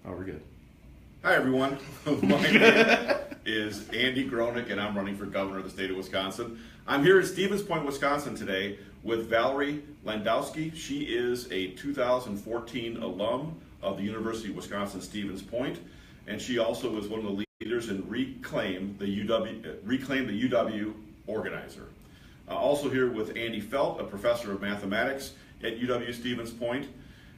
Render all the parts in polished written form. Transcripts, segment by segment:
Oh, we're good. Hi, everyone. My name is Andy Gronik, and I'm running for governor of the state of Wisconsin. I'm here in Stevens Point, Wisconsin today with Valerie Landowski. She is a 2014 alum of the University of Wisconsin-Stevens Point, and she also is one of the leaders in Reclaim the UW organizer. Also here with Andy Felt, a professor of mathematics at UW-Stevens Point.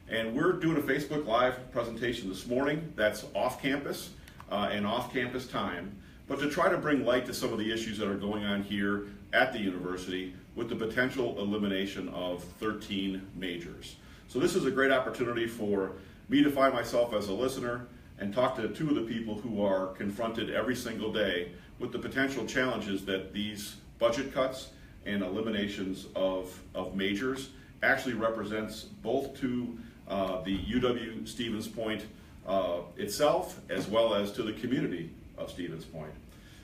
And we're doing a Facebook Live presentation this morning that's off campus and off campus time, but to try to bring light to some of the issues that are going on here at the university with the potential elimination of 13 majors. So this is a great opportunity for me to find myself as a listener and talk to two of the people who are confronted every single day with the potential challenges that these budget cuts and eliminations of majors actually represents both to the UW-Stevens Point itself, as well as to the community of Stevens Point.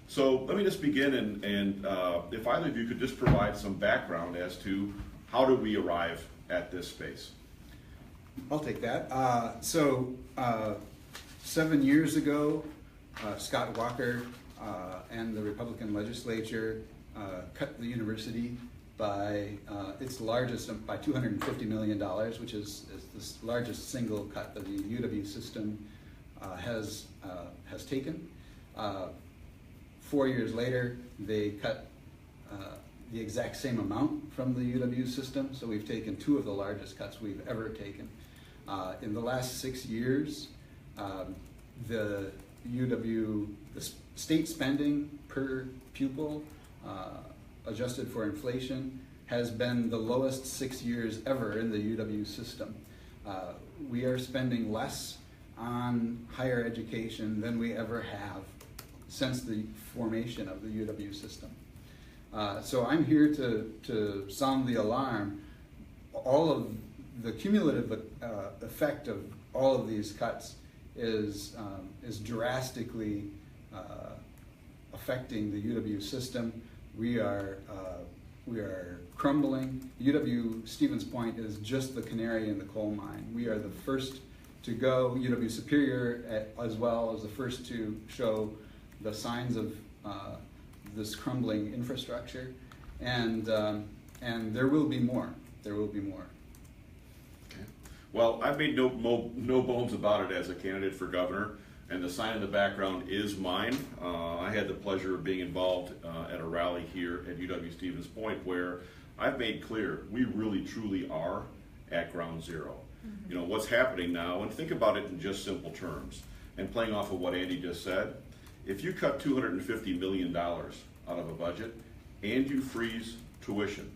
So let me just begin, and if either of you could just provide some background as to how did we arrive at this space. I'll take that. 7 years ago, Scott Walker and the Republican legislature cut the university by its largest, by $250 million, which is the largest single cut that the UW system has taken. 4 years later, they cut the exact same amount from the UW system, so we've taken two of the largest cuts we've ever taken. In the last 6 years, the state spending per pupil adjusted for inflation has been the lowest 6 years ever in the UW system. We are spending less on higher education than we ever have since the formation of the UW system. So I'm here to sound the alarm. All of the cumulative effect of all of these cuts is drastically affecting the UW system. We are crumbling. UW-Stevens Point is just the canary in the coal mine. We are the first to go. UW Superior as well is the first to show the signs of this crumbling infrastructure, and there will be more. There will be more. Okay. Well, I've made no bones about it as a candidate for governor. And the sign in the background is mine. I had the pleasure of being involved at a rally here at UW-Stevens Point where I've made clear we really truly are at ground zero. Mm-hmm. You know, what's happening now, and think about it in just simple terms, and playing off of what Andy just said, if you cut $250 million out of a budget and you freeze tuition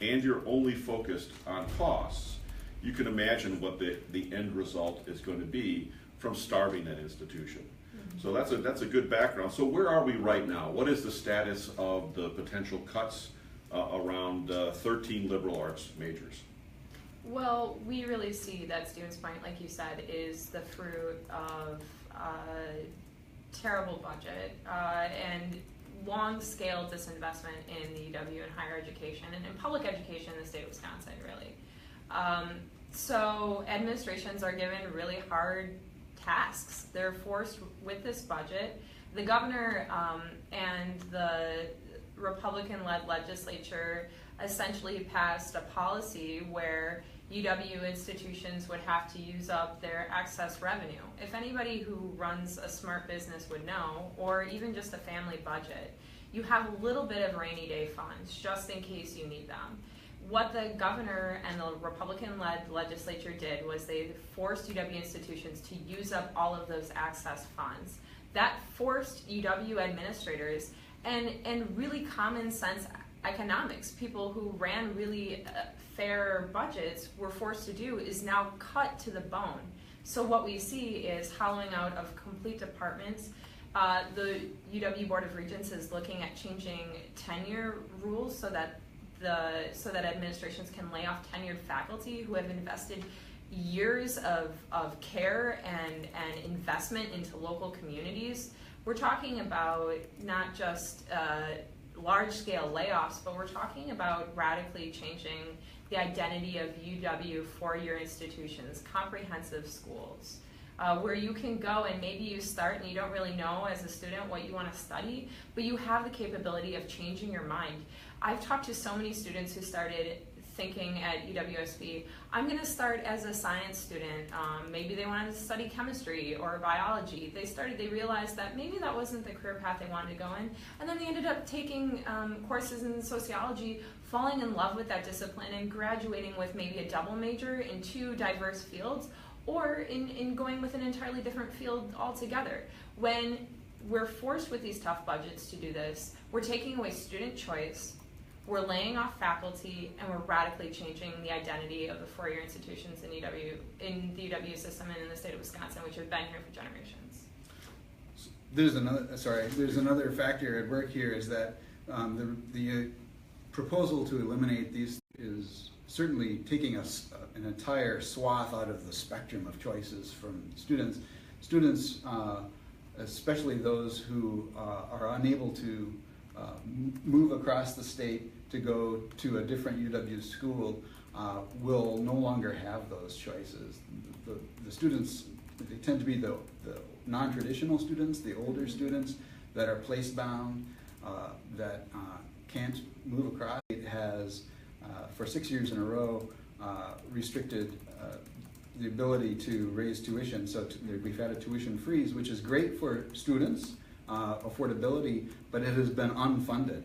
and you're only focused on costs, you can imagine what the end result is going to be from starving that institution. Mm-hmm. So that's a good background. So where are we right now? What is the status of the potential cuts around 13 liberal arts majors? Well, we really see that Stevens Point, like you said, is the fruit of terrible budget and long-scale disinvestment in the UW and higher education and in public education in the state of Wisconsin, really. So administrations are given really hard tasks. They're forced with this budget. The governor and the Republican-led legislature essentially passed a policy where UW institutions would have to use up their excess revenue. If anybody who runs a smart business would know, or even just a family budget, you have a little bit of rainy day funds just in case you need them. What the governor and the Republican-led legislature did was they forced UW institutions to use up all of those access funds. That forced UW administrators and really common sense economics, people who ran really fair budgets, were forced to do is now cut to the bone. So what we see is hollowing out of complete departments. The UW Board of Regents is looking at changing tenure rules so that administrations can lay off tenured faculty who have invested years of care and investment into local communities. We're talking about not just large-scale layoffs, but we're talking about radically changing the identity of UW four-year institutions, comprehensive schools. where you can go and maybe you start and you don't really know as a student what you want to study, but you have the capability of changing your mind. I've talked to so many students who started thinking at UWSP, I'm going to start as a science student. Maybe they wanted to study chemistry or biology. They realized that maybe that wasn't the career path they wanted to go in, and then they ended up taking courses in sociology, falling in love with that discipline, and graduating with maybe a double major in 2 diverse fields, or in going with an entirely different field altogether. When we're forced with these tough budgets to do this, we're taking away student choice, we're laying off faculty, and we're radically changing the identity of the 4-year institutions in the UW system and in the state of Wisconsin, which have been here for generations. There's another factor at work here, is that the proposal to eliminate these is certainly taking an entire swath out of the spectrum of choices from students. Students, especially those who are unable to move across the state to go to a different UW school, will no longer have those choices. The students, they tend to be the non-traditional students, the older students that are place-bound, that can't move across. It has, for 6 years in a row, restricted the ability to raise tuition. So we've had a tuition freeze, which is great for students, affordability, but it has been unfunded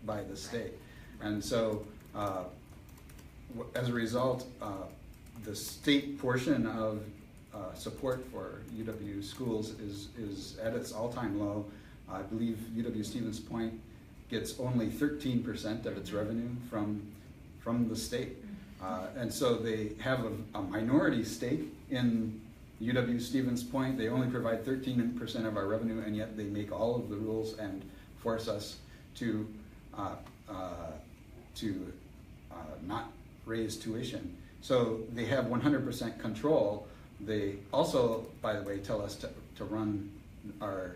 by the state. And so as a result, the state portion of support for UW schools is at its all-time low. I believe UW Stevens Point gets only 13% of its revenue from the state. And so they have a minority stake in UW Stevens Point. They only provide 13% of our revenue, and yet they make all of the rules and force us to not raise tuition. So they have 100% control. They also, by the way, tell us to run our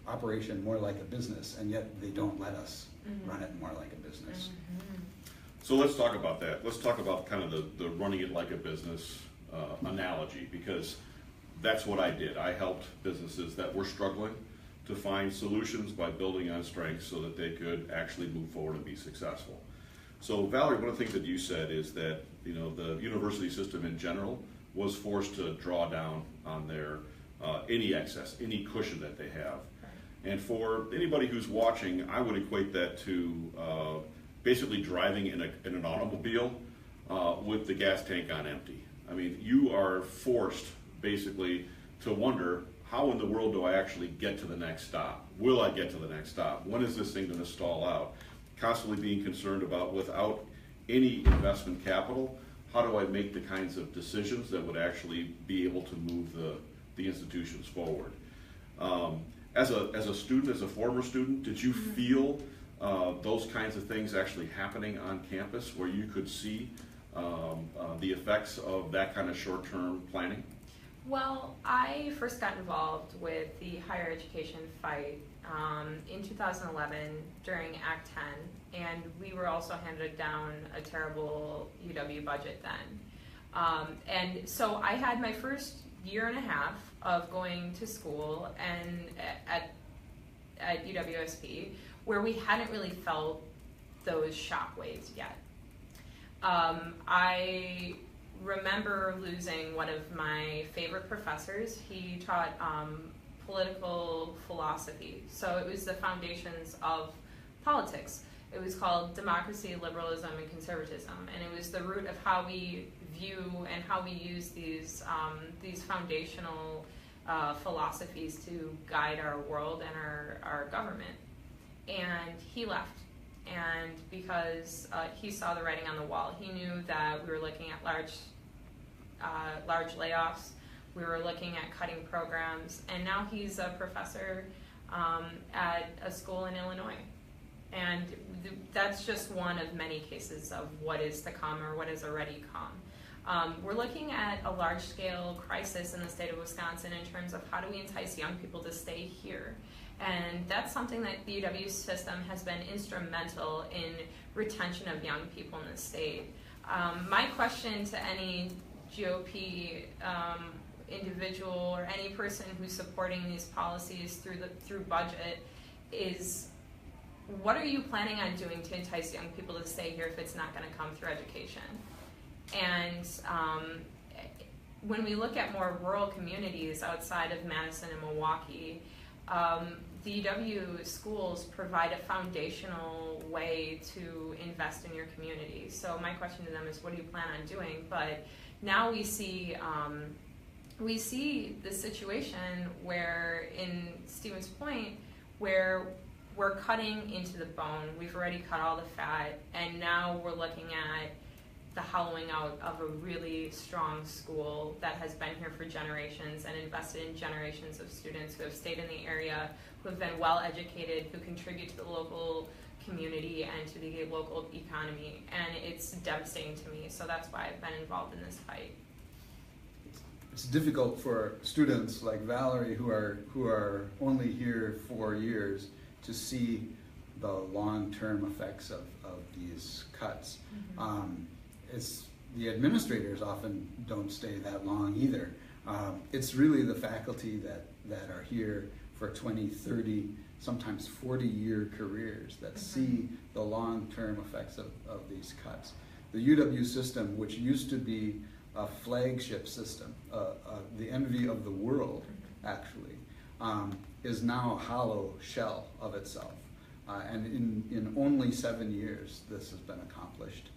operation more like a business, and yet they don't let us run it more like a business. So let's talk about that. Let's talk about kind of the running it like a business analogy, because that's what I did. I helped businesses that were struggling to find solutions by building on strengths so that they could actually move forward and be successful. So Valerie, one of the things that you said is that the university system in general was forced to draw down on their any excess, any cushion that they have. And for anybody who's watching, I would equate that to basically driving in an automobile with the gas tank on empty. I mean, you are forced basically to wonder, how in the world do I actually get to the next stop? Will I get to the next stop? When is this thing going to stall out? Constantly being concerned about, without any investment capital, how do I make the kinds of decisions that would actually be able to move the institutions forward? As a student, as a former student, did you feel those kinds of things actually happening on campus, where you could see the effects of that kind of short-term planning? Well, I first got involved with the higher education fight in 2011 during Act 10, and we were also handed down a terrible UW budget then. And so I had my first year and a half of going to school and at UWSP, where we hadn't really felt those shock waves yet. I remember losing one of my favorite professors. He taught political philosophy, so it was the foundations of politics. It was called Democracy, Liberalism, and Conservatism, and it was the root of how we view and how we use these foundational philosophies to guide our world and our government. And he left, and because he saw the writing on the wall, he knew that we were looking at large layoffs, we were looking at cutting programs, and now he's a professor at a school in Illinois. And that's just one of many cases of what is to come or what has already come. We're looking at a large-scale crisis in the state of Wisconsin in terms of how do we entice young people to stay here. And that's something that the UW system has been instrumental in retention of young people in the state. My question to any GOP individual or any person who's supporting these policies through budget is, what are you planning on doing to entice young people to stay here if it's not going to come through education? And when we look at more rural communities outside of Madison and Milwaukee, the UW schools provide a foundational way to invest in your community. So my question to them is, what do you plan on doing? But now we see the situation where, in Stevens Point, where we're cutting into the bone. We've already cut all the fat, and now we're looking at the hollowing out of a really strong school that has been here for generations and invested in generations of students who have stayed in the area, who have been well educated, who contribute to the local community and to the local economy. And it's devastating to me, so that's why I've been involved in this fight. It's difficult for students like Valerie who are only here 4 years to see the long-term effects of these cuts. Mm-hmm. It's the administrators often don't stay that long either. It's really the faculty that are here for 20, 30, sometimes 40-year careers that see the long-term effects of these cuts. The UW system, which used to be a flagship system, the envy of the world, actually, is now a hollow shell of itself. And in only 7 years, this has been accomplished.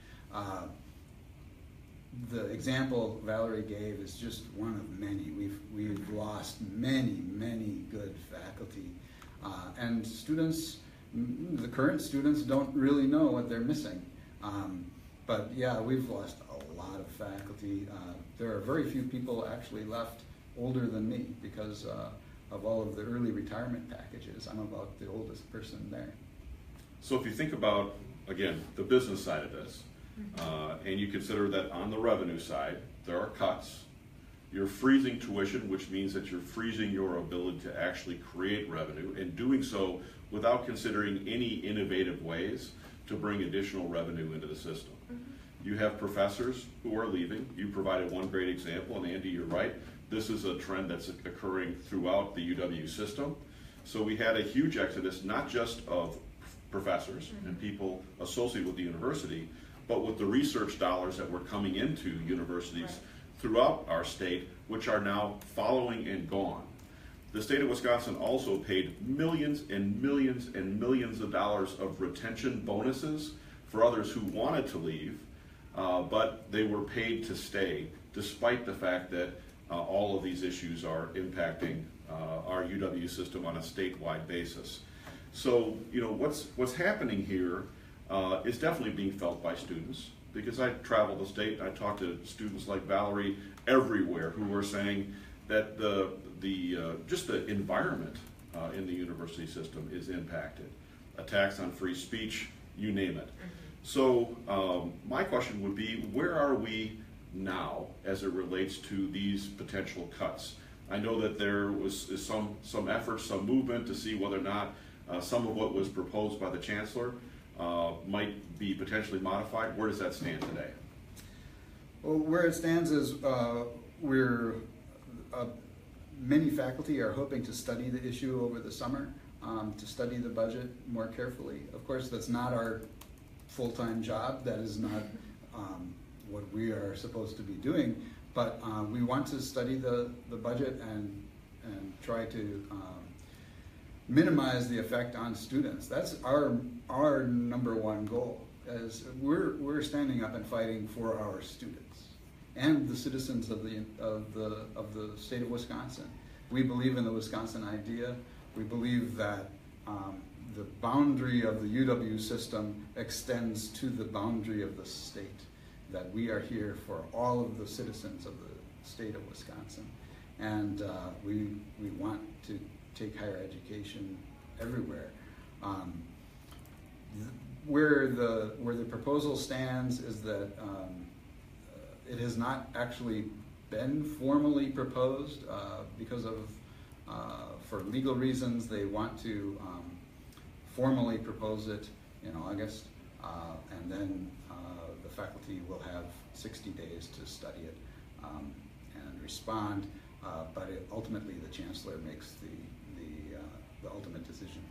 The example Valerie gave is just one of many. We've lost many good faculty, and students, the current students, don't really know what they're missing. But yeah, we've lost a lot of faculty. There are very few people actually left older than me because of all of the early retirement packages. I'm about the oldest person there. So if you think about, again, the business side of this, and you consider that on the revenue side, there are cuts. You're freezing tuition, which means that you're freezing your ability to actually create revenue, and doing so without considering any innovative ways to bring additional revenue into the system. You have professors who are leaving. You provided one great example, and Andy, you're right. This is a trend that's occurring throughout the UW system. So we had a huge exodus, not just of professors and people associated with the university, but with the research dollars that were coming into universities throughout our state, which are now following and gone. The state of Wisconsin also paid millions and millions and millions of dollars of retention bonuses for others who wanted to leave, but they were paid to stay, despite the fact that all of these issues are impacting our UW system on a statewide basis. So, you know, what's happening here is definitely being felt by students, because I travel the state. I talk to students like Valerie everywhere who are saying that just the environment in the university system is impacted. Attacks on free speech, you name it. So my question would be, where are we now as it relates to these potential cuts? I know that there was some effort, some movement to see whether or not some of what was proposed by the chancellor might be potentially modified. Where does that stand today? Well, where it stands is many faculty are hoping to study the issue over the summer, to study the budget more carefully. Of course, that's not our full-time job. That is not what we are supposed to be doing. But we want to study the budget and try to minimize the effect on students. That's our number one goal. As we're standing up and fighting for our students and the citizens of the state of Wisconsin. We believe in the Wisconsin idea. We believe that the boundary of the UW system extends to the boundary of the state. That we are here for all of the citizens of the state of Wisconsin, and we want to take higher education everywhere. Where the proposal stands is that it has not actually been formally proposed because of for legal reasons. They want to formally propose it in August, and then the faculty will have 60 days to study it and respond. ultimately the chancellor makes the ultimate decision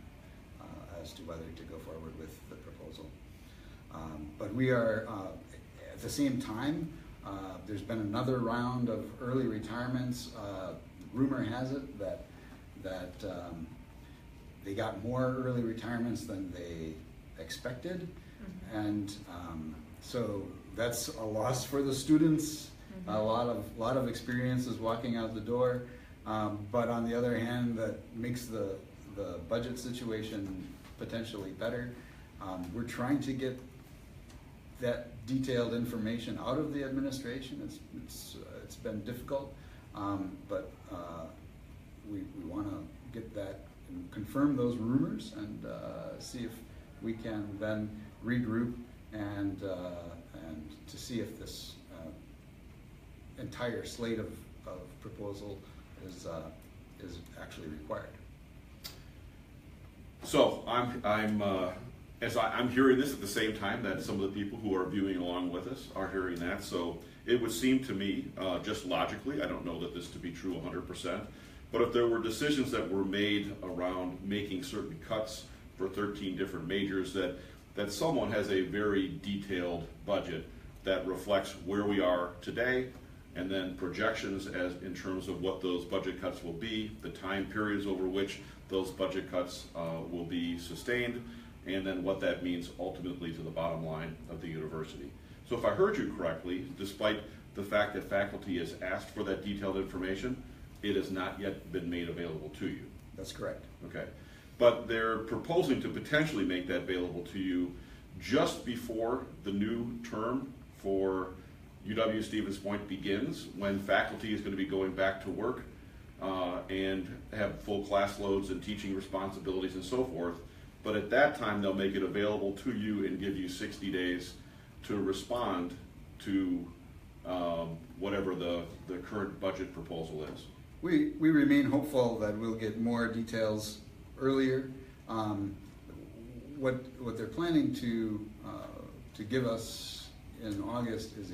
as to whether to go forward with the proposal. But we are, at the same time, there's been another round of early retirements. Rumor has it that they got more early retirements than they expected, and so that's a loss for the students. A lot of experiences walking out the door, but on the other hand, that makes the budget situation potentially better. We're trying to get that detailed information out of the administration. It's been difficult, but we want to get that and confirm those rumors and see if we can then regroup and to see if this entire slate of proposal is actually required. So I'm hearing this at the same time that some of the people who are viewing along with us are hearing that. So it would seem to me, just logically, I don't know that this to be true 100%, but if there were decisions that were made around making certain cuts for 13 different majors, that someone has a very detailed budget that reflects where we are today, and then projections as in terms of what those budget cuts will be, the time periods over which those budget cuts will be sustained, and then what that means ultimately to the bottom line of the university. So if I heard you correctly, despite the fact that faculty has asked for that detailed information, it has not yet been made available to you. That's correct. Okay. But they're proposing to potentially make that available to you just before the new term for UW-Stevens Point begins, when faculty is going to be going back to work and have full class loads and teaching responsibilities and so forth. But at that time, they'll make it available to you and give you 60 days to respond to whatever the current budget proposal is. We remain hopeful that we'll get more details earlier. What they're planning to give us in August is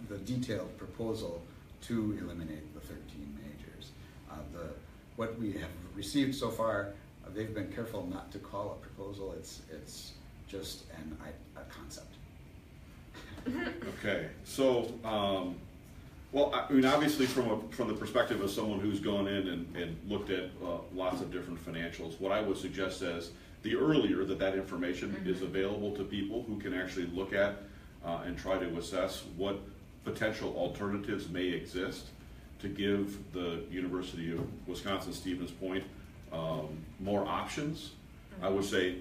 the detailed proposal to eliminate the 13 majors. What we have received so far, they've been careful not to call a proposal. It's just a concept. Okay, so well, I mean, obviously, from the perspective of someone who's gone in and looked at lots of different financials, what I would suggest is the earlier that information is available to people who can actually look at and try to assess what potential alternatives may exist to give the University of Wisconsin-Stevens Point more options. I would say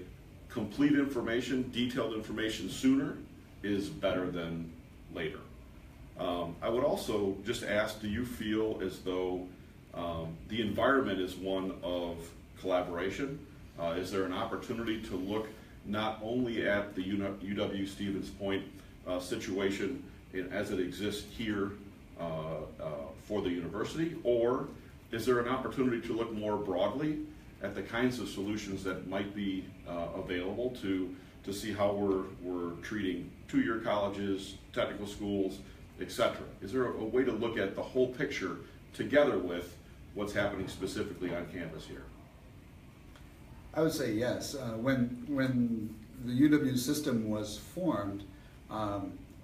complete information, detailed information sooner is better than later. I would also just ask, do you feel as though the environment is one of collaboration? Is there an opportunity to look not only at the UW-Stevens Point situation as it exists here for the university, or is there an opportunity to look more broadly at the kinds of solutions that might be available to see how we're treating two-year colleges, technical schools, etc.? Is there a way to look at the whole picture together with what's happening specifically on campus here? I would say yes. When the UW system was formed,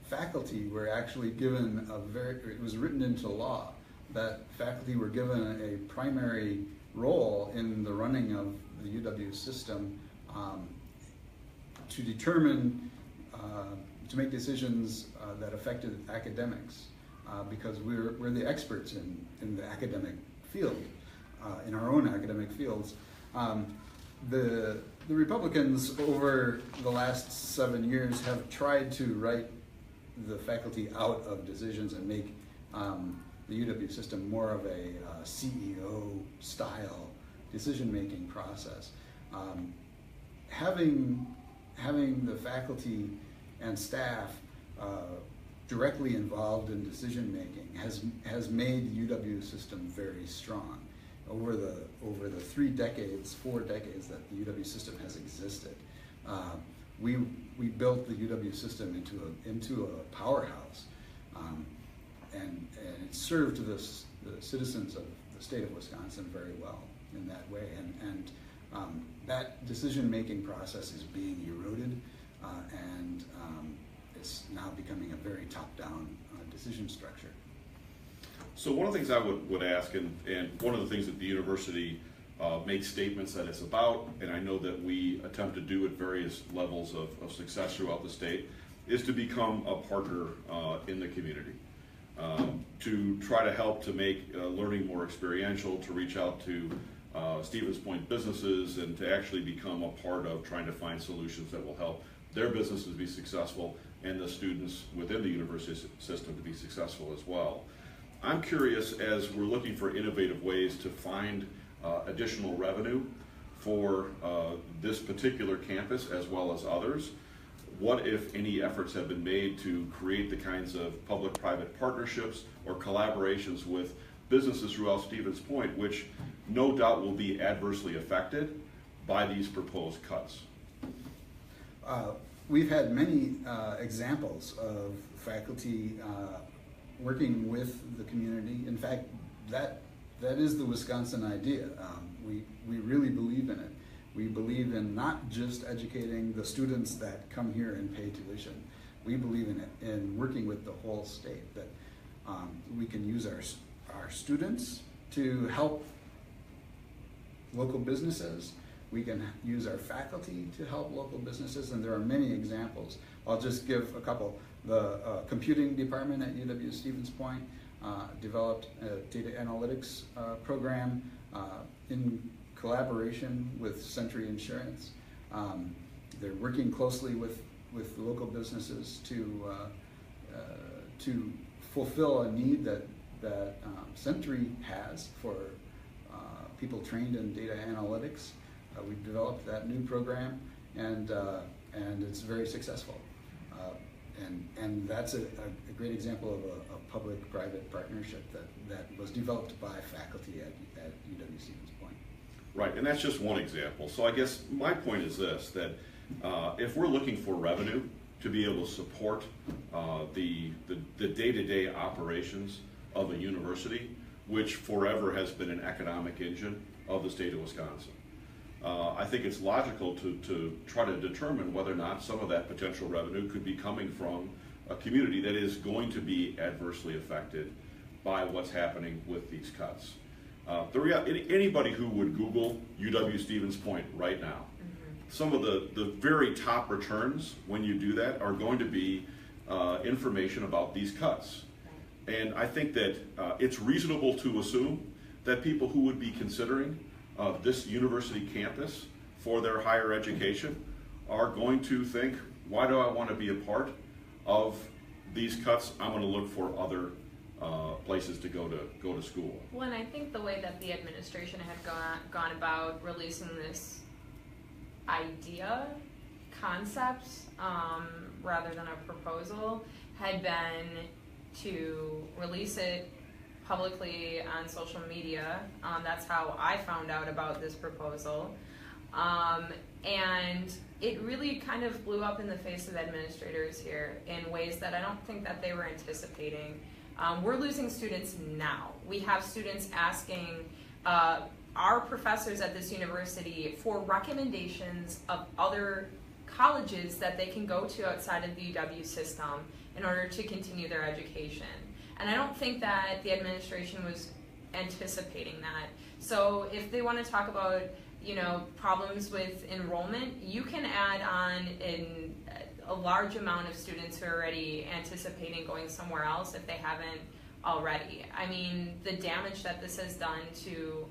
faculty were actually given it was written into law that faculty were given a primary role in the running of the UW system to determine, to make decisions that affected academics, because we're the experts in the academic field, in our own academic fields. The Republicans over the last 7 years have tried to write the faculty out of decisions and make the UW system more of a CEO style decision-making process. Having the faculty and staff directly involved in decision-making has made the UW system very strong. Over the 4 decades that the UW system has existed, we built the UW system into a powerhouse, and it served the citizens the state of Wisconsin very well in that way. And that decision-making process is being eroded, and it's now becoming a very top-down decision structure. So one of the things I would ask, and one of the things that the university makes statements that it's about, and I know that we attempt to do at various levels of success throughout the state, is to become a partner in the community, to try to help to make learning more experiential, to reach out to Stevens Point businesses, and to actually become a part of trying to find solutions that will help their businesses be successful and the students within the university system to be successful as well. I'm curious, as we're looking for innovative ways to find additional revenue for this particular campus as well as others, what, if any, efforts have been made to create the kinds of public-private partnerships or collaborations with businesses throughout Stevens Point, which no doubt will be adversely affected by these proposed cuts? We've had many examples of faculty working with the community. In fact, that is the Wisconsin idea. We really believe in it. We believe in not just educating the students that come here and pay tuition. We believe in it, in working with the whole state, that we can use our students to help local businesses. We can use our faculty to help local businesses, and there are many examples. I'll just give a couple. The computing department at UW Stevens Point developed a data analytics program in collaboration with Century Insurance. They're working closely with local businesses to fulfill a need that Century has for people trained in data analytics. We've developed that new program, and it's very successful. And that's a great example of a public-private partnership that was developed by faculty at UW Stevens Point. Right, and that's just one example. So I guess my point is this, that if we're looking for revenue to be able to support the day-to-day operations of a university, which forever has been an economic engine of the state of Wisconsin, I think it's logical to try to determine whether or not some of that potential revenue could be coming from a community that is going to be adversely affected by what's happening with these cuts. Anybody who would Google UW Stevens Point right now, some of the very top returns when you do that are going to be information about these cuts. And I think that it's reasonable to assume that people who would be considering this university campus for their higher education are going to think, why do I want to be a part of these cuts? I'm going to look for other places to go to school. Well, and I think the way that the administration had gone about releasing this concept, rather than a proposal, had been to release it publicly on social media. That's how I found out about this proposal. And it really kind of blew up in the face of administrators here in ways that I don't think that they were anticipating. We're losing students now. We have students asking our professors at this university for recommendations of other colleges that they can go to outside of the UW system in order to continue their education. And I don't think that the administration was anticipating that. So if they want to talk about, problems with enrollment, you can add on a large amount of students who are already anticipating going somewhere else if they haven't already. I mean, the damage that this has done to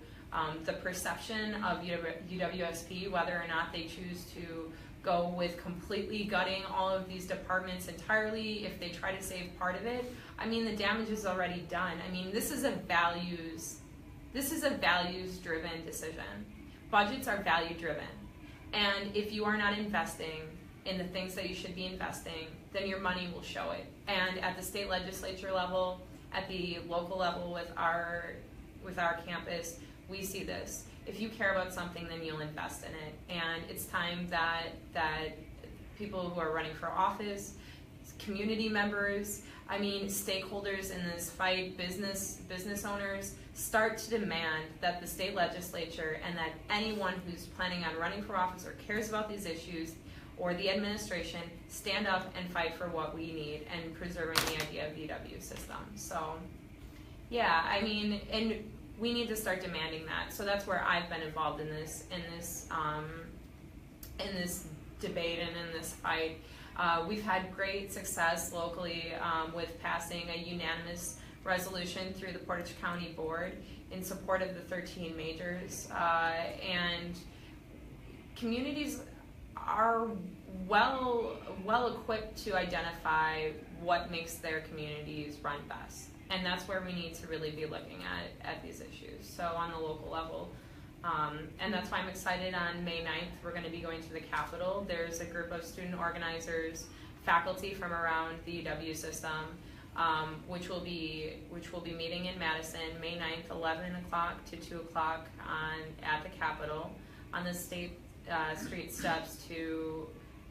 the perception of UWSP, whether or not they choose to go with completely gutting all of these departments entirely, if they try to save part of it, I mean, the damage is already done. I mean, this is a values-driven decision. Budgets are value-driven. And if you are not investing in the things that you should be investing, then your money will show it. And at the state legislature level, at the local level with our campus, we see this. If you care about something, then you'll invest in it. And it's time that people who are running for office community members, I mean, stakeholders in this fight, business owners, start to demand that the state legislature and that anyone who's planning on running for office or cares about these issues or the administration stand up and fight for what we need and preserving the idea of the UW system. So, yeah, I mean, and we need to start demanding that. So that's where I've been involved in this debate and in this fight. We've had great success locally with passing a unanimous resolution through the Portage County Board in support of the 13 majors, and communities are well equipped to identify what makes their communities run best, and that's where we need to really be looking at these issues. So on the local level, and that's why I'm excited. On May 9th, we're going to be going to the Capitol. There's a group of student organizers, faculty from around the UW system, which will be meeting in Madison May 9th, 11 o'clock to 2 o'clock at the Capitol on the state street steps to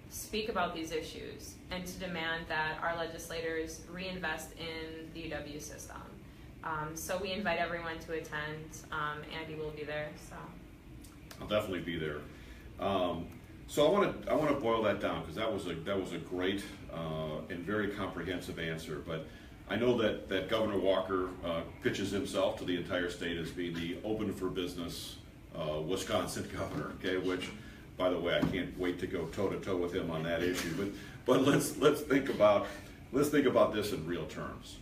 speak about these issues and to demand that our legislators reinvest in the UW system. So we invite everyone to attend. Andy will be there. So I'll definitely be there. So I want to boil that down because that was a great and very comprehensive answer. But I know that Governor Walker pitches himself to the entire state as being the open for business Wisconsin governor. Okay, which, by the way, I can't wait to go toe to toe with him on that issue. But let's think about this in real terms.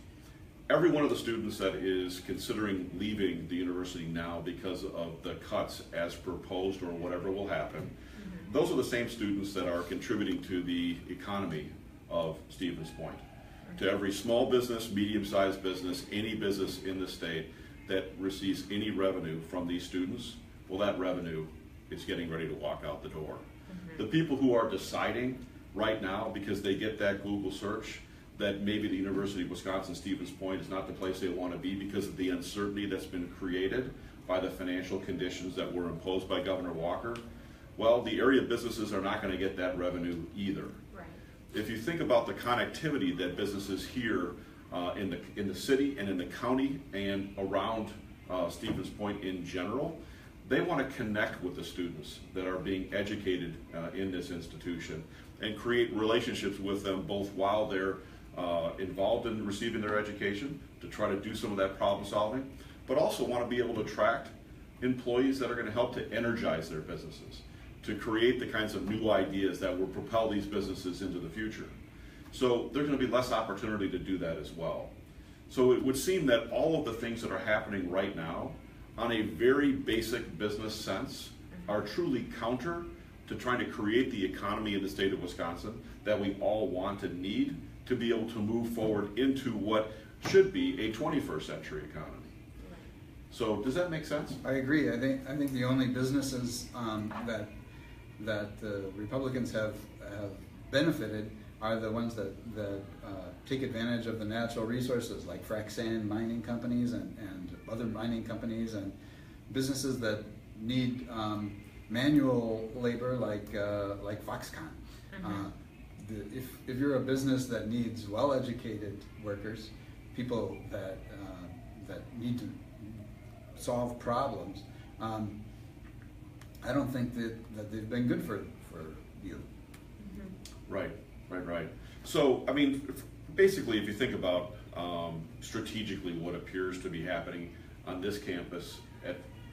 Every one of the students that is considering leaving the university now because of the cuts as proposed or whatever will happen, those are the same students that are contributing to the economy of Stevens Point. To every small business, medium-sized business, any business in the state that receives any revenue from these students, well, that revenue is getting ready to walk out the door. The people who are deciding right now, because they get that Google search, that maybe the University of Wisconsin-Stevens Point is not the place they want to be because of the uncertainty that's been created by the financial conditions that were imposed by Governor Walker, well, the area businesses are not going to get that revenue either. right. If you think about the connectivity that businesses here in the city and in the county and around Stevens Point in general, they want to connect with the students that are being educated in this institution and create relationships with them both while they're involved in receiving their education to try to do some of that problem solving, but also want to be able to attract employees that are going to help to energize their businesses, to create the kinds of new ideas that will propel these businesses into the future. So there's going to be less opportunity to do that as well. So it would seem that all of the things that are happening right now on a very basic business sense are truly counter to trying to create the economy in the state of Wisconsin that we all want and need to be able to move forward into what should be a 21st century economy. So does that make sense? I agree. I think the only businesses that the Republicans have benefited are the ones that take advantage of the natural resources, like frac sand mining companies and other mining companies, and businesses that need manual labor like Foxconn. If you're a business that needs well-educated workers, people that need to solve problems, I don't think that they've been good for you. Right. So, I mean, basically, if you think about strategically what appears to be happening on this campus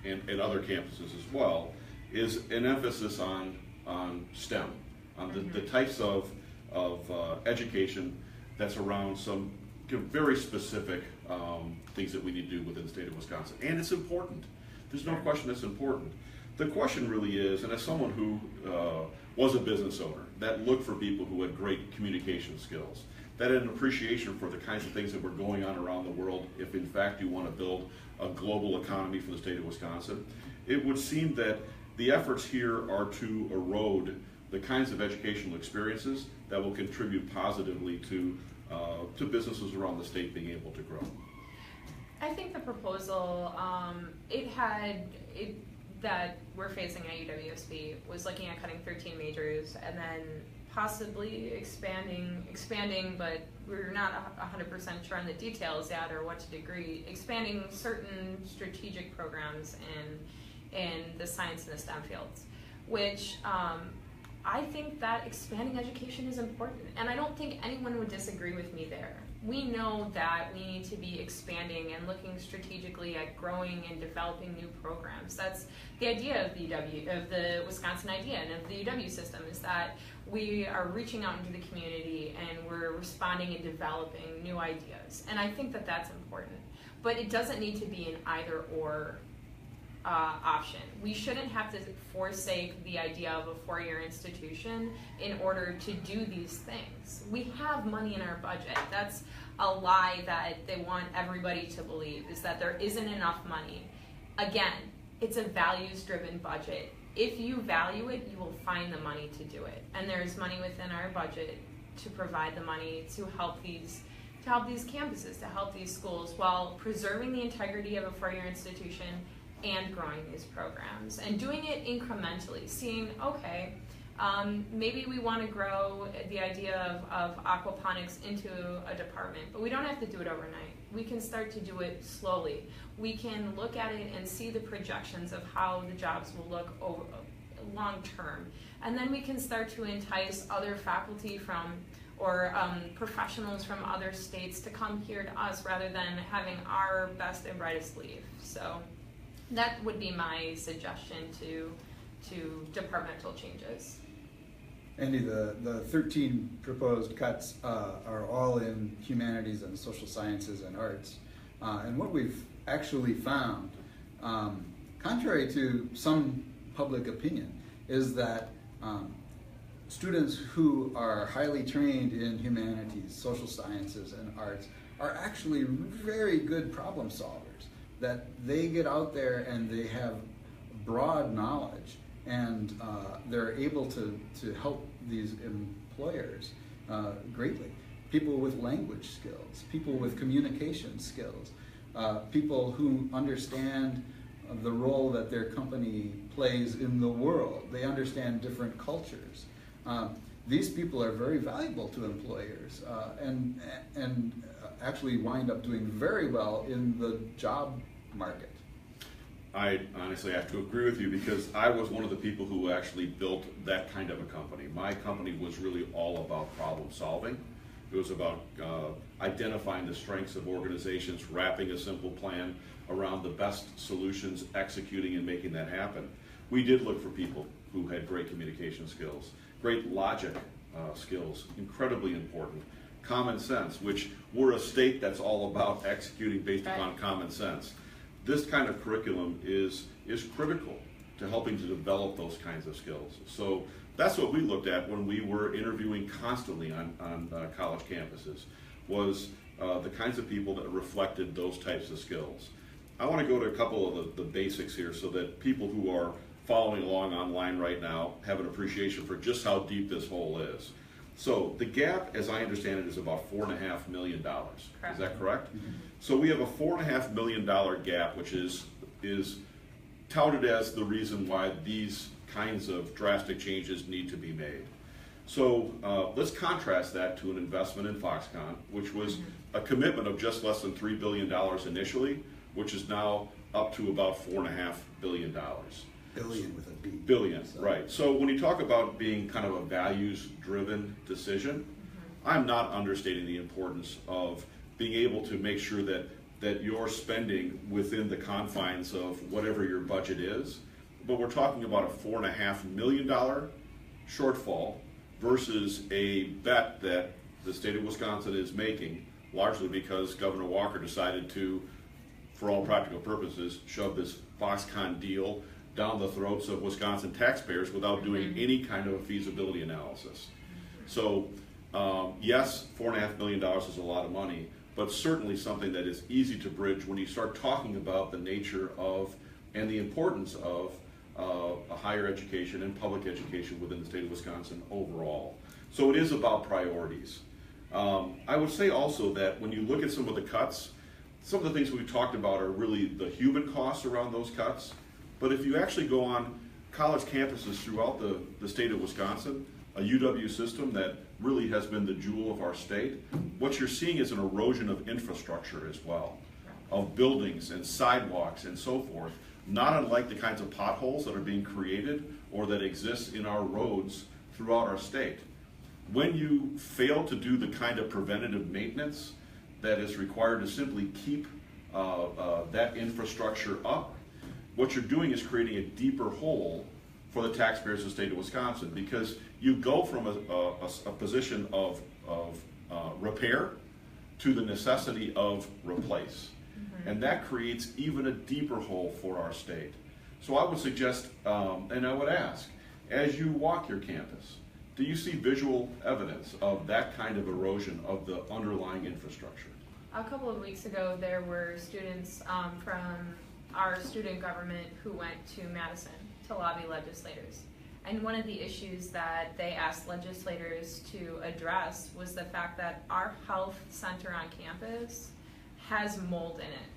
and other campuses as well, is an emphasis on STEM, on the types of education that's around some very specific things that we need to do within the state of Wisconsin. And it's important. There's no question it's important. The question really is, and as someone who was a business owner, that looked for people who had great communication skills, that had an appreciation for the kinds of things that were going on around the world, if in fact you want to build a global economy for the state of Wisconsin, it would seem that the efforts here are to erode the kinds of educational experiences that will contribute positively to businesses around the state being able to grow. I think the proposal, that we're facing at UWSP was looking at cutting 13 majors and then possibly expanding, but we're not 100% sure on the details yet or what degree, expanding certain strategic programs in the science and the STEM fields, which I think that expanding education is important, and I don't think anyone would disagree with me there. We know that we need to be expanding and looking strategically at growing and developing new programs. That's the idea of the Wisconsin idea and of the UW system, is that we are reaching out into the community and we're responding and developing new ideas. And I think that that's important. But it doesn't need to be an either or option. We shouldn't have to forsake the idea of a four-year institution in order to do these things. We have money in our budget. That's a lie that they want everybody to believe, is that there isn't enough money. Again, it's a values-driven budget. If you value it, you will find the money to do it. And there's money within our budget to provide the money to help these campuses, to help these schools, while preserving the integrity of a four-year institution and growing these programs and doing it incrementally, seeing, okay, maybe we want to grow the idea of aquaponics into a department, but we don't have to do it overnight. We can start to do it slowly. We can look at it and see the projections of how the jobs will look over long term. And then we can start to entice other faculty or professionals from other states to come here to us rather than having our best and brightest leave. So that would be my suggestion to departmental changes. Andy, the 13 proposed cuts are all in humanities and social sciences and arts. And what we've actually found, contrary to some public opinion, is that students who are highly trained in humanities, social sciences, and arts are actually very good problem solvers. That they get out there and they have broad knowledge, and they're able to help these employers greatly. People with language skills, people with communication skills, people who understand the role that their company plays in the world. They understand different cultures. These people are very valuable to employers and actually wind up doing very well in the job market. I honestly have to agree with you, because I was one of the people who actually built that kind of a company. My company was really all about problem solving. It was about identifying the strengths of organizations, wrapping a simple plan around the best solutions, executing and making that happen. We did look for people who had great communication skills, great logic skills, incredibly important. Common sense, which we're a state that's all about executing based upon common sense. This kind of curriculum is critical to helping to develop those kinds of skills. So that's what we looked at when we were interviewing constantly on college campuses, was the kinds of people that reflected those types of skills. I want to go to a couple of the basics here so that people who are following along online right now have an appreciation for just how deep this hole is. So the gap, as I understand it, is about $4.5 million. Correct. Is that correct? Mm-hmm. So we have a $4.5 million gap, which is touted as the reason why these kinds of drastic changes need to be made. So let's contrast that to an investment in Foxconn, which was a commitment of just less than $3 billion initially, which is now up to about $4.5 billion. Billion with a B. Billion, so. Right. So when you talk about being kind of a values-driven decision, I'm not understating the importance of being able to make sure that you're spending within the confines of whatever your budget is. But we're talking about a $4.5 million shortfall versus a bet that the state of Wisconsin is making, largely because Governor Walker decided to, for all practical purposes, shove this Foxconn deal down the throats of Wisconsin taxpayers without doing any kind of a feasibility analysis. So yes, $4.5 million is a lot of money, but certainly something that is easy to bridge when you start talking about the nature of and the importance of a higher education and public education within the state of Wisconsin overall. So it is about priorities. I would say also that when you look at some of the cuts, some of the things we've talked about are really the human costs around those cuts. But if you actually go on college campuses throughout the state of Wisconsin, a UW system that really has been the jewel of our state, what you're seeing is an erosion of infrastructure as well, of buildings and sidewalks and so forth, not unlike the kinds of potholes that are being created or that exist in our roads throughout our state. When you fail to do the kind of preventative maintenance that is required to simply keep that infrastructure up, what you're doing is creating a deeper hole for the taxpayers of the state of Wisconsin, because you go from a position of repair to the necessity of replace. And that creates even a deeper hole for our state. So I would suggest, and I would ask, as you walk your campus, do you see visual evidence of that kind of erosion of the underlying infrastructure? A couple of weeks ago, there were students from our student government who went to Madison to lobby legislators. And one of the issues that they asked legislators to address was the fact that our health center on campus has mold in it.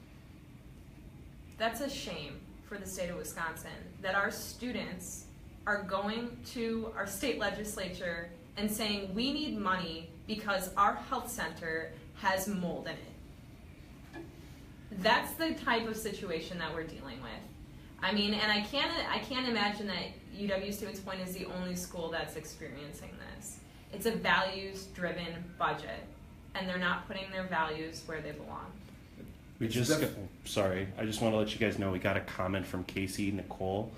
That's a shame for the state of Wisconsin, that our students are going to our state legislature and saying we need money because our health center has mold in it. That's the type of situation that we're dealing with. I mean, and I can't imagine that UW Stevens Point is the only school that's experiencing this. It's a values-driven budget, and they're not putting their values where they belong. Sorry, I just want to let you guys know we got a comment from Casey Nicole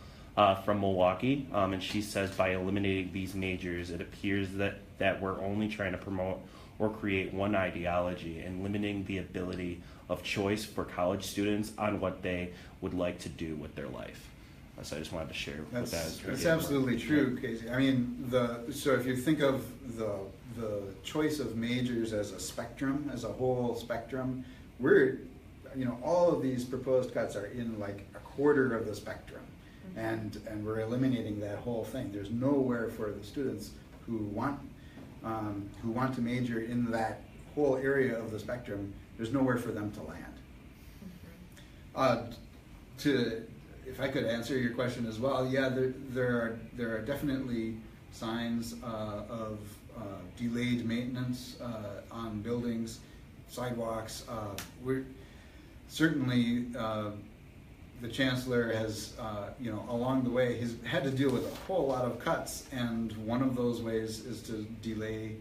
from Milwaukee, and she says by eliminating these majors, it appears that we're only trying to promote or create one ideology and limiting the ability of choice for college students on what they would like to do with their life. So I just wanted to share with that. That's absolutely true, Casey. I mean, so if you think of the choice of majors as a spectrum, as a whole spectrum, all of these proposed cuts are in like a quarter of the spectrum, and we're eliminating that whole thing. There's nowhere for the students who want to major in that whole area of the spectrum. There's nowhere for them to land. If I could answer your question as well, yeah, there are definitely signs of delayed maintenance on buildings, sidewalks. We're certainly the chancellor has, along the way, has had to deal with a whole lot of cuts, and one of those ways is to delay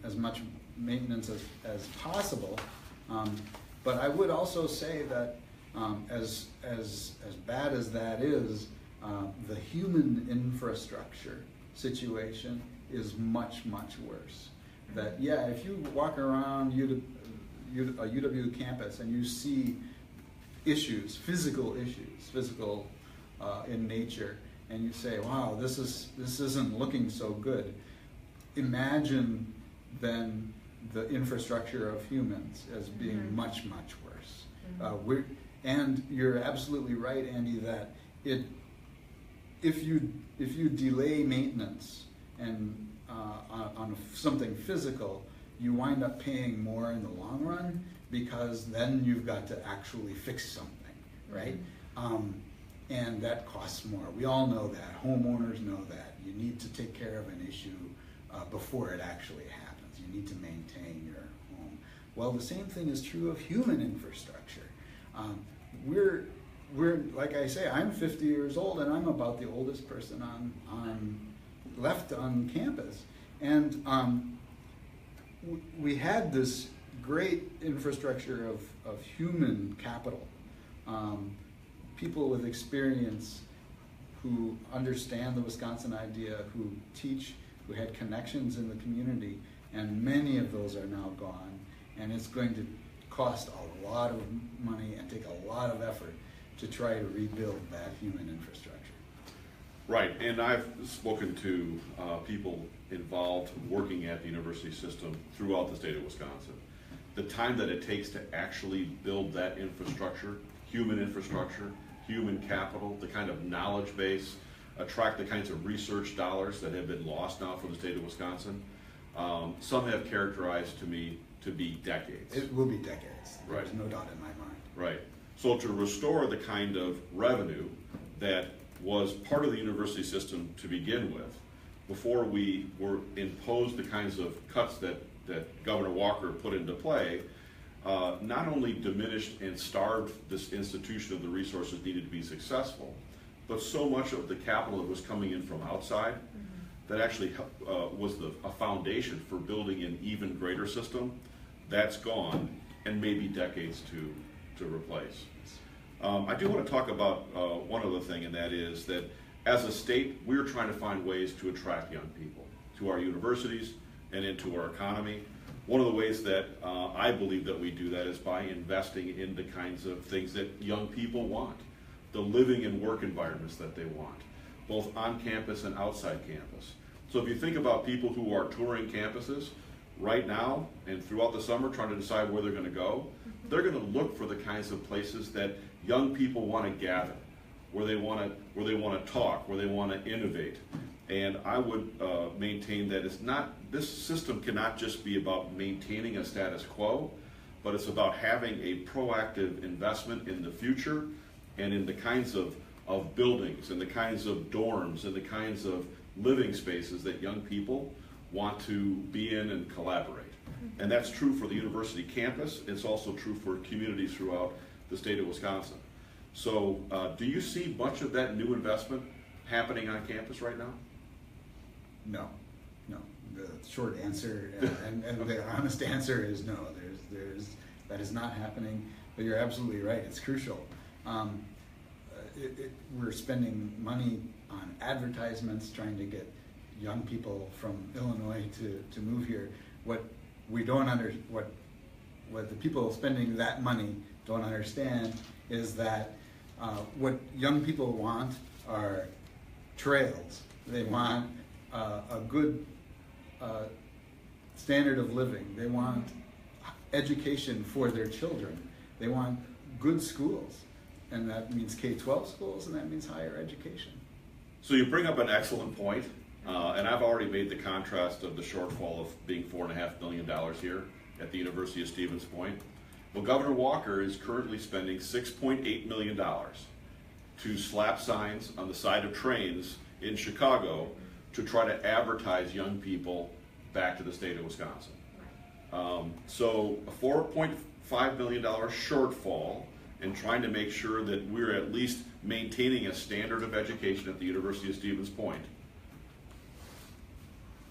as much maintenance as possible. But I would also say that as bad as that is, the human infrastructure situation is much, much worse. That, yeah, if you walk around a UW campus and you see physical in nature, and you say, wow, this isn't looking so good. Imagine then the infrastructure of humans as being much, much worse. And you're absolutely right, Andy, that if you delay maintenance and on something physical, you wind up paying more in the long run, because then you've got to actually fix something, right? And that costs more. We all know that. Homeowners know that. You need to take care of an issue before it actually happens. You need to maintain your home. Well, the same thing is true of human infrastructure. We're like I say, I'm 50 years old, and I'm about the oldest person left on campus. And we had this great infrastructure of human capital, people with experience who understand the Wisconsin idea, who teach, who had connections in the community, and many of those are now gone. And it's going to cost a lot of money and take a lot of effort to try to rebuild that human infrastructure. Right, and I've spoken to people involved working at the university system throughout the state of Wisconsin. The time that it takes to actually build that infrastructure, human capital, the kind of knowledge base, attract the kinds of research dollars that have been lost now for the state of Wisconsin, some have characterized to me to be decades. It will be decades. Right. There's no doubt in my mind. Right. So to restore the kind of revenue that was part of the university system to begin with, before we were imposed the kinds of cuts that Governor Walker put into play, not only diminished and starved this institution of the resources needed to be successful, but so much of the capital that was coming in from outside that actually was a foundation for building an even greater system, that's gone, and maybe decades to replace. I do want to talk about one other thing, and that is that as a state, we're trying to find ways to attract young people to our universities and into our economy. One of the ways that I believe that we do that is by investing in the kinds of things that young people want, the living and work environments that they want, both on campus and outside campus. So if you think about people who are touring campuses right now and throughout the summer trying to decide where they're going to go, they're going to look for the kinds of places that young people want to gather, where they want to talk, where they want to innovate. And I would maintain that this system cannot just be about maintaining a status quo, but it's about having a proactive investment in the future and in the kinds of buildings and the kinds of dorms and the kinds of living spaces that young people want to be in and collaborate. And that's true for the university campus. It's also true for communities throughout the state of Wisconsin. So do you see much of that new investment happening on campus right now? No. The short answer and the honest answer is no. That is not happening. But you're absolutely right. It's crucial. We're spending money on advertisements, trying to get young people from Illinois to move here. What the people spending that money don't understand is that what young people want are trails. They want a good standard of living. They want education for their children. They want good schools, and that means K-12 schools, and that means higher education. So you bring up an excellent point, and I've already made the contrast of the shortfall of being $4.5 million here at the University of Stevens Point. Well, Governor Walker is currently spending $6.8 million to slap signs on the side of trains in Chicago to try to advertise young people back to the state of Wisconsin. So a $4.5 million shortfall, and trying to make sure that we're at least maintaining a standard of education at the University of Stevens Point,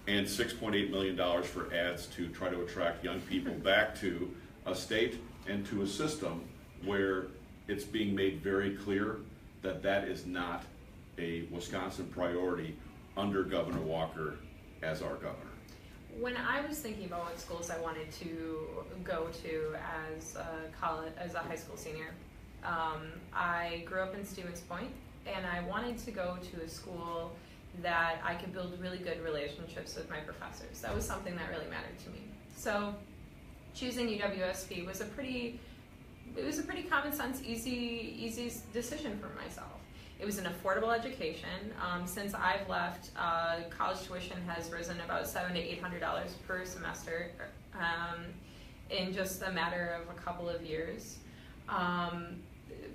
and $6.8 million for ads to try to attract young people back to a state and to a system where it's being made very clear that that is not a Wisconsin priority under Governor Walker as our governor. When I was thinking about what schools I wanted to go to as a high school senior, I grew up in Stevens Point, and I wanted to go to a school that I could build really good relationships with my professors. That was something that really mattered to me. So choosing UWSP was a pretty common sense, easy decision for myself. It was an affordable education. Since I've left, college tuition has risen about $700 to $800 per semester in just a matter of a couple of years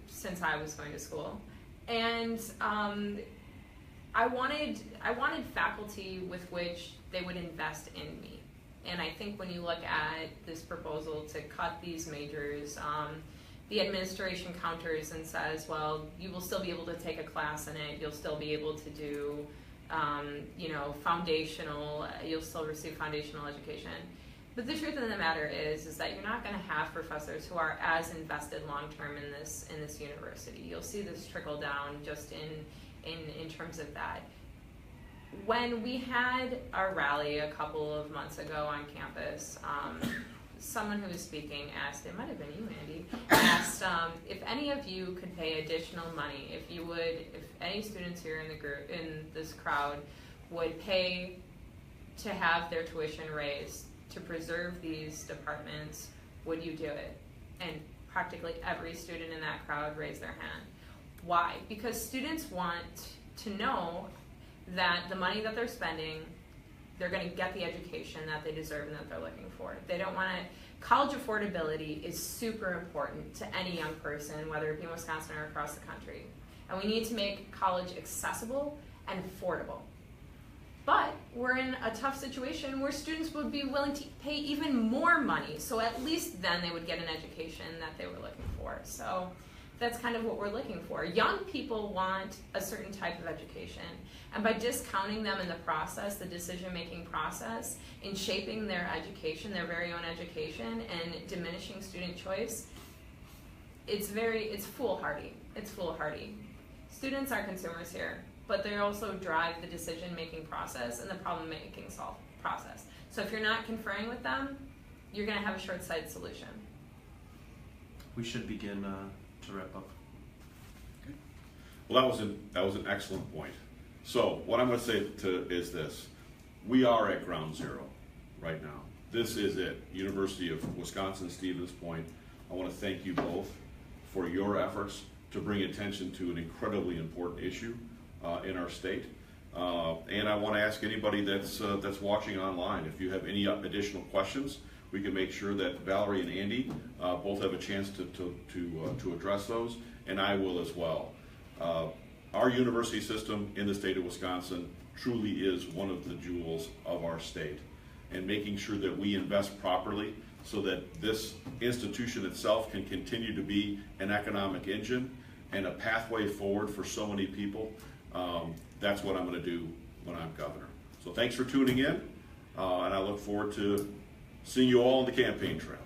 since I was going to school. And I wanted faculty with which they would invest in me. And I think when you look at this proposal to cut these majors, the administration counters and says, well, you will still be able to take a class in it, you'll still be able to do, you'll still receive foundational education. But the truth of the matter is that you're not going to have professors who are as invested long-term in this university. You'll see this trickle down just in terms of that. When we had our rally a couple of months ago on campus, someone who was speaking asked, it might have been you, Andy, asked if any of you could pay additional money, if any students here in this crowd would pay to have their tuition raised to preserve these departments, would you do it? And practically every student in that crowd raised their hand. Why? Because students want to know that the money that they're spending, they're going to get the education that they deserve and that they're looking for. They don't want to. College affordability is super important to any young person, whether it be in Wisconsin or across the country. And we need to make college accessible and affordable. But we're in a tough situation where students would be willing to pay even more money. So at least then they would get an education that they were looking for. So that's kind of what we're looking for. Young people want a certain type of education. And by discounting them in the process, the decision-making process, in shaping their education, their very own education, and diminishing student choice, it's foolhardy. It's foolhardy. Students are consumers here, but they also drive the decision-making process and the problem-making process. So if you're not conferring with them, you're going to have a short-sighted solution. We should begin to wrap up. Well, that was an excellent point. So what I'm going to say is this: we are at ground zero right now. This is it. University of Wisconsin-Stevens Point. I want to thank you both for your efforts to bring attention to an incredibly important issue in our state. And I want to ask anybody that's watching online, if you have any additional questions, we can make sure that Valerie and Andy both have a chance to address those, and I will as well. Our university system in the state of Wisconsin truly is one of the jewels of our state, and making sure that we invest properly so that this institution itself can continue to be an economic engine and a pathway forward for so many people. That's what I'm going to do when I'm governor. So thanks for tuning in, and I look forward to seeing you all on the campaign trail.